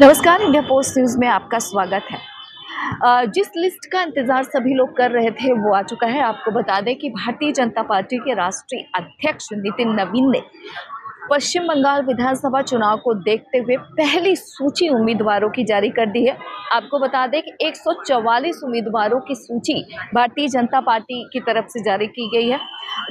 नमस्कार, India post news में आपका स्वागत है। जिस लिस्ट का इंतजार सभी लोग कर रहे थे वो आ चुका है। आपको बता दें कि भारतीय जनता पार्टी के राष्ट्रीय अध्यक्ष नितिन नवीन ने पश्चिम बंगाल विधानसभा चुनाव को देखते हुए पहली सूची उम्मीदवारों की जारी कर दी है। आपको बता दें कि 144 उम्मीदवारों की सूची भारतीय जनता पार्टी की तरफ से जारी की गई है।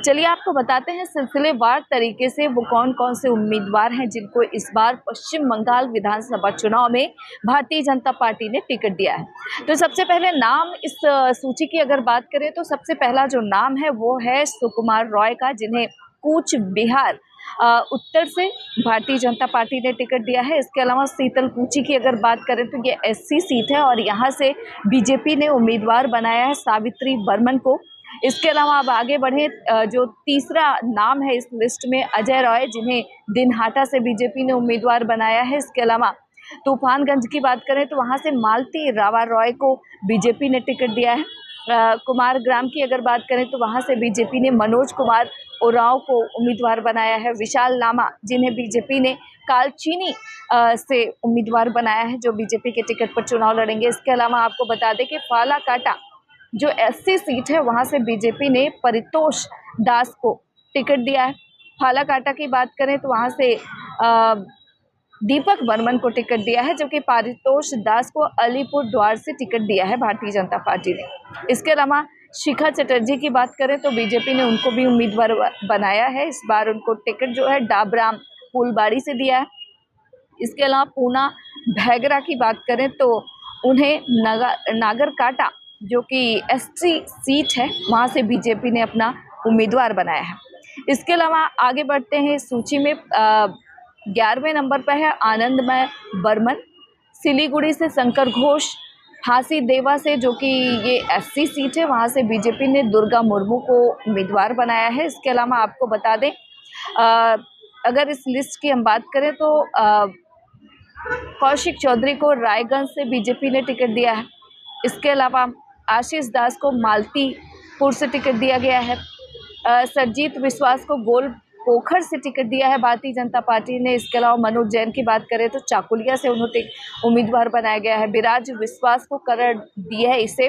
चलिए आपको बताते हैं सिलसिलेवार तरीके से वो कौन कौन से उम्मीदवार हैं जिनको इस बार पश्चिम बंगाल विधानसभा चुनाव में भारतीय जनता पार्टी ने टिकट दिया है। तो सबसे पहले नाम इस सूची की अगर बात करें तो सबसे पहला जो नाम है वो है सुकुमार रॉय का, जिन्हें कूच बिहार उत्तर से भारतीय जनता पार्टी ने टिकट दिया है। इसके अलावा शीतलकुची की अगर बात करें तो ये एससी सीट है और यहाँ से बीजेपी ने उम्मीदवार बनाया है सावित्री बर्मन को। इसके अलावा अब आगे बढ़े, जो तीसरा नाम है इस लिस्ट में अजय रॉय, जिन्हें दिनहाटा से बीजेपी ने उम्मीदवार बनाया है। इसके अलावा तूफानगंज की बात करें तो वहाँ से मालती रावा रॉय को बीजेपी ने टिकट दिया है। कुमार ग्राम की अगर बात करें तो वहाँ से बीजेपी ने मनोज कुमार उरांव को उम्मीदवार बनाया है। विशाल लामा, जिन्हें बीजेपी ने कालचीनी से उम्मीदवार बनाया है, जो बीजेपी के टिकट पर चुनाव लड़ेंगे। इसके अलावा आपको बता दें कि फालाकाटा जो एससी सीट है वहाँ से बीजेपी ने परितोष दास को टिकट दिया है। फालाकाटा की बात करें तो वहाँ से दीपक बर्मन को टिकट दिया है, जबकि पारितोष दास को अलीपुर द्वार से टिकट दिया है भारतीय जनता पार्टी ने। इसके अलावा शिखा चटर्जी की बात करें तो बीजेपी ने उनको भी उम्मीदवार बनाया है। इस बार उनको टिकट जो है डाबराम फूलबाड़ी से दिया है। इसके अलावा पूना भैगरा की बात करें तो उन्हें नागरकाटा जो कि एसटी सीट है वहाँ से बीजेपी ने अपना उम्मीदवार बनाया है। इसके अलावा आगे बढ़ते हैं सूची में 11वें नंबर पर है आनंदमय बर्मन, सिलीगुड़ी से शंकर घोष, हासी देवा से जो कि ये एससी सीट है वहाँ से बीजेपी ने दुर्गा मुर्मू को उम्मीदवार बनाया है। इसके अलावा आपको बता दें अगर इस लिस्ट की हम बात करें तो कौशिक चौधरी को रायगंज से बीजेपी ने टिकट दिया है। इसके अलावा आशीष दास को मालतीपुर से टिकट दिया गया है। सरजीत विश्वास को गोल पोखर से टिकट दिया है भारतीय जनता पार्टी ने। इसके अलावा मनोज जैन की बात करें तो चाकुलिया से उन्हें उम्मीदवार बनाया गया है। विराज विश्वास को करड़ दिया है, इसे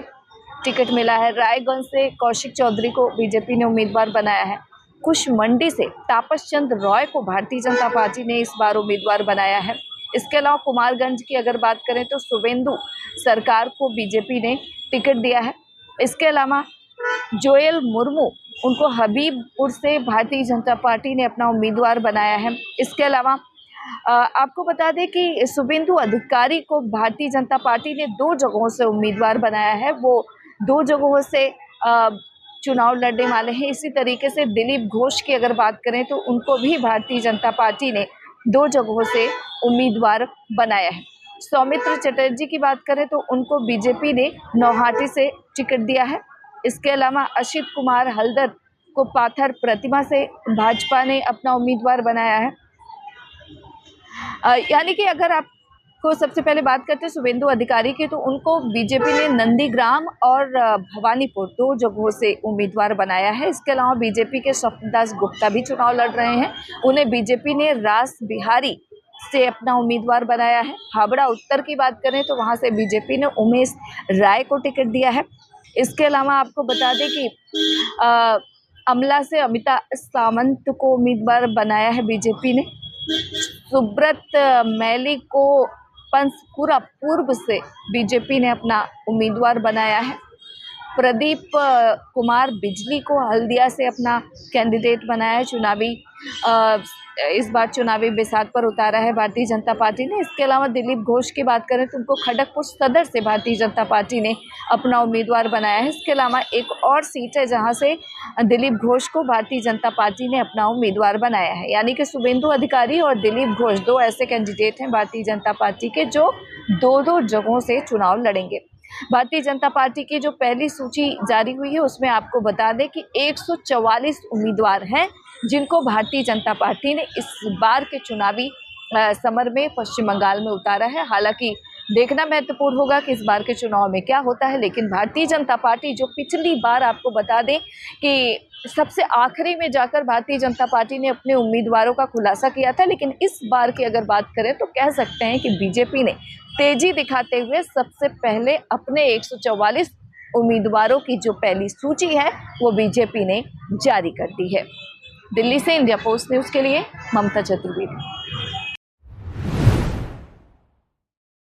टिकट मिला है। रायगंज से कौशिक चौधरी को बीजेपी ने उम्मीदवार बनाया है। कुश मंडी से तापस चंद रॉय को भारतीय जनता पार्टी ने इस बार उम्मीदवार बनाया है। इसके अलावा कुमारगंज की अगर बात करें तो शुभेंदु सरकार को बीजेपी ने टिकट दिया है। इसके अलावा जोयल मुर्मू, उनको हबीबपुर से भारतीय जनता पार्टी ने अपना उम्मीदवार बनाया है। इसके अलावा आपको बता दें कि शुभेंदु अधिकारी को भारतीय जनता पार्टी ने 2 जगहों से उम्मीदवार बनाया है। वो 2 जगहों से चुनाव लड़ने वाले हैं। इसी तरीके से दिलीप घोष की अगर बात करें तो उनको भी भारतीय जनता पार्टी ने 2 जगहों से उम्मीदवार बनाया है। सौमित्र चटर्जी की बात करें तो उनको बीजेपी ने नौहाटी से टिकट दिया है। इसके अलावा अशित कुमार हल्दर को पाथर प्रतिमा से भाजपा ने अपना उम्मीदवार बनाया है। यानी कि अगर आपको सबसे पहले बात करते हैं शुभेंदु अधिकारी की तो उनको बीजेपी ने नंदीग्राम और भवानीपुर 2 जगहों से उम्मीदवार बनाया है। इसके अलावा बीजेपी के स्वप्नदास गुप्ता भी चुनाव लड़ रहे हैं, उन्हें बीजेपी ने रास बिहारी से अपना उम्मीदवार बनाया है। हावड़ा उत्तर की बात करें तो वहाँ से बीजेपी ने उमेश राय को टिकट दिया है। इसके अलावा आपको बता दें कि अमला से अमिता सामंत को उम्मीदवार बनाया है बीजेपी ने। सुब्रत मैली को पंचकुरा पूर्व से बीजेपी ने अपना उम्मीदवार बनाया है। प्रदीप कुमार बिजली को हल्दिया से अपना कैंडिडेट बनाया है। इस बार चुनावी बिसात पर उतारा है भारतीय जनता पार्टी ने। इसके अलावा दिलीप घोष की बात करें तो उनको खड़गपुर सदर से भारतीय जनता पार्टी ने अपना उम्मीदवार बनाया है। इसके अलावा एक और सीट है जहां से दिलीप घोष को भारतीय जनता पार्टी ने अपना उम्मीदवार बनाया है। यानी कि शुभेंदु अधिकारी और दिलीप घोष 2 ऐसे कैंडिडेट हैं भारतीय जनता पार्टी के जो 2-2 जगहों से चुनाव लड़ेंगे। भारतीय जनता पार्टी की जो पहली सूची जारी हुई है उसमें आपको बता दें कि 144 उम्मीदवार हैं जिनको भारतीय जनता पार्टी ने इस बार के चुनावी समर में पश्चिम बंगाल में उतारा है। हालांकि देखना महत्वपूर्ण होगा कि इस बार के चुनाव में क्या होता है। लेकिन भारतीय जनता पार्टी, जो पिछली बार आपको बता दें कि सबसे आखिरी में जाकर भारतीय जनता पार्टी ने अपने उम्मीदवारों का खुलासा किया था, लेकिन इस बार की अगर बात करें तो कह सकते हैं कि बीजेपी ने तेजी दिखाते हुए सबसे पहले अपने 144 उम्मीदवारों की जो पहली सूची है वो बीजेपी ने जारी कर दी है। दिल्ली से इंडिया पोस्ट न्यूज़ के लिए ममता चतुर्वेदी।